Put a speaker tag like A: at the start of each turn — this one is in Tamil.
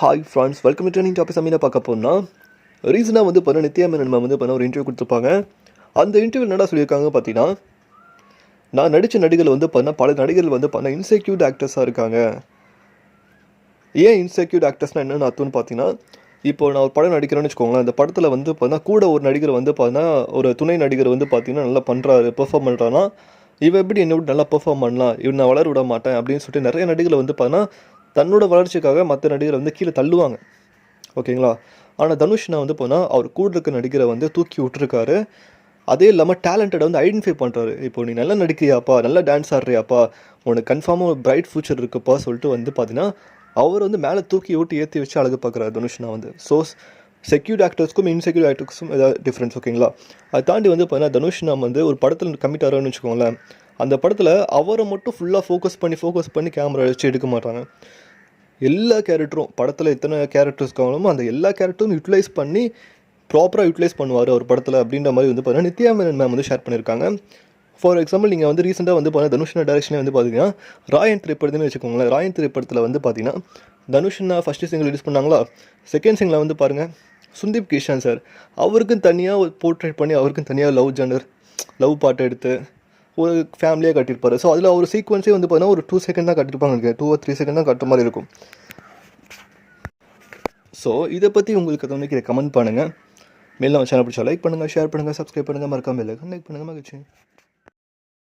A: Hi friends, welcome to training topic. Sameena பார்க்க போனால் ரீசனாக வந்து பண்ண நித்யா மேனன் மேம் வந்து பண்ண ஒரு இன்டர்வியூ கொடுத்துருப்பாங்க. அந்த இன்டர்வியூ என்னடா சொல்லியிருக்காங்க பார்த்தீங்கன்னா, நான் நடித்த நடிகர்கள் வந்து பண்ண பல நடிகர்கள் வந்து பண்ண இன்செக்யூர்ட் ஆக்டர்ஸாக இருக்காங்க. ஏன் இன்செக்யூர்ட் ஆக்டர்ஸ்னால் என்னென்னு அர்த்தம்னு பார்த்தீங்கன்னா, இப்போ நான் ஒரு படம் நடிக்கிறேன்னு வச்சுக்கோங்களேன். அந்த படத்தில் வந்து பார்த்தீங்கன்னா கூட ஒரு நடிகர் வந்து பார்த்தீங்கன்னா ஒரு துணை நடிகர் வந்து பார்த்தீங்கன்னா நல்லா பண்ணுறாரு, பெர்ஃபார்ம் பண்ணுறான்னா, இவன் எப்படி என்னை விட்டு நல்லா பெர்ஃபார்ம் பண்ணலாம், இவன் நான் வளர விட மாட்டேன் அப்படின்னு சொல்லிட்டு நிறைய நடிகர்கள் வந்து பார்த்தீங்கன்னா தன்னோட வளர்ச்சிக்காக மற்ற நடிகரை வந்து கீழே தள்ளுவாங்க. ஓகேங்களா? ஆனால் தனுஷ்னா வந்து போனால் அவர் கூட இருக்க நடிகரை வந்து தூக்கி விட்டுருக்காரு. அதே இல்லாமல் டேலண்டடை வந்து ஐடென்டிஃபை பண்ணுறாரு. இப்போ நீ நல்லா நடிக்கிறியாப்பா, நல்லா டான்ஸ் ஆடுறியாப்பா, உனக்கு கன்ஃபார்மாக ஒரு பிரைட் ஃபியூச்சர் இருக்குப்பா சொல்லிட்டு வந்து பார்த்தீங்கன்னா அவர் வந்து மேலே தூக்கி விட்டு ஏற்றி வச்சு அழகு பார்க்குறாரு தனுஷ்னா வந்து. ஸோ செக்யூர்ட் ஆக்டர்ஸ்க்கும் இன்செக்யூர்ட் ஆக்டர்ஸ்க்கும் ஏதாவது டிஃப்ரென்ஸ். ஓகேங்களா? அதை தாண்டி வந்து பார்த்தீங்கன்னா தனுஷ்னா வந்து ஒரு படத்தில் கமிட் ஆகிறான்னு வச்சுக்கோங்களேன். அந்த படத்தில் அவரை மட்டும் ஃபுல்லாக ஃபோக்கஸ் பண்ணி கேமரா வச்சு எடுக்க மாட்டாங்க. எல்லா கேரக்டரும் படத்தில் எத்தனை கேரக்டர்ஸ் காணுமோ அந்த எல்லா கேரக்டரும் யூட்டிலைஸ் பண்ணி ப்ராப்பராக யூட்டிலைஸ் பண்ணுவார் அவர் படத்தில் அப்படின்ற மாதிரி வந்து பார்த்தீங்கன்னா நித்யா மேனன் மேம் வந்து ஷேர் பண்ணியிருக்காங்க. ஃபார் எக்ஸாம்பிள் நீங்கள் வந்து ரீசெண்டாக வந்து பார்த்தீங்கன்னா தனுஷ்னா டைரக்ஷனே வந்து பார்த்தீங்கன்னா ராயன் திரைப்படத்துன்னு வச்சுக்கோங்களேன். ராயன் திரைப்படத்தில் வந்து பார்த்தீங்கன்னா தனுஷ்னா ஃபஸ்ட்டு சிங்கிள் ரிலீஸ் பண்ணாங்களா, செகண்ட் சிங்கில் வந்து பாருங்கள் சுந்தீப் கிஷன் சார் அவருக்கும் தனியாக ஒரு போர்ட்ரேட் பண்ணி அவருக்கும் தனியாக லவ் பாட்டு எடுத்து ஒரு ஃபேமிலியாக கட்டியிருப்பாரு. ஸோ அதில் ஒரு சீக்வன்ஸே வந்து பார்த்தீங்கன்னா ஒரு 2 செகண்ட் தான் கட்டியிருப்பாங்க, எனக்கு 2 or 3 செகண்ட் தான் கட்டுற மாதிரி இருக்கும். ஸோ இதை பற்றி உங்களுக்கு தோணுக்கு இதை கமெண்ட் பண்ணுங்கள். மேலும் நம்ம சேனல் பிடிச்சா லைக் பண்ணுங்கள், ஷேர் பண்ணுங்கள், சப்ஸ்கிரைப் பண்ணுங்கள், மறக்காமல் இல்லை கனெக்ட் பண்ணுங்கள். மகிழ்ச்சி.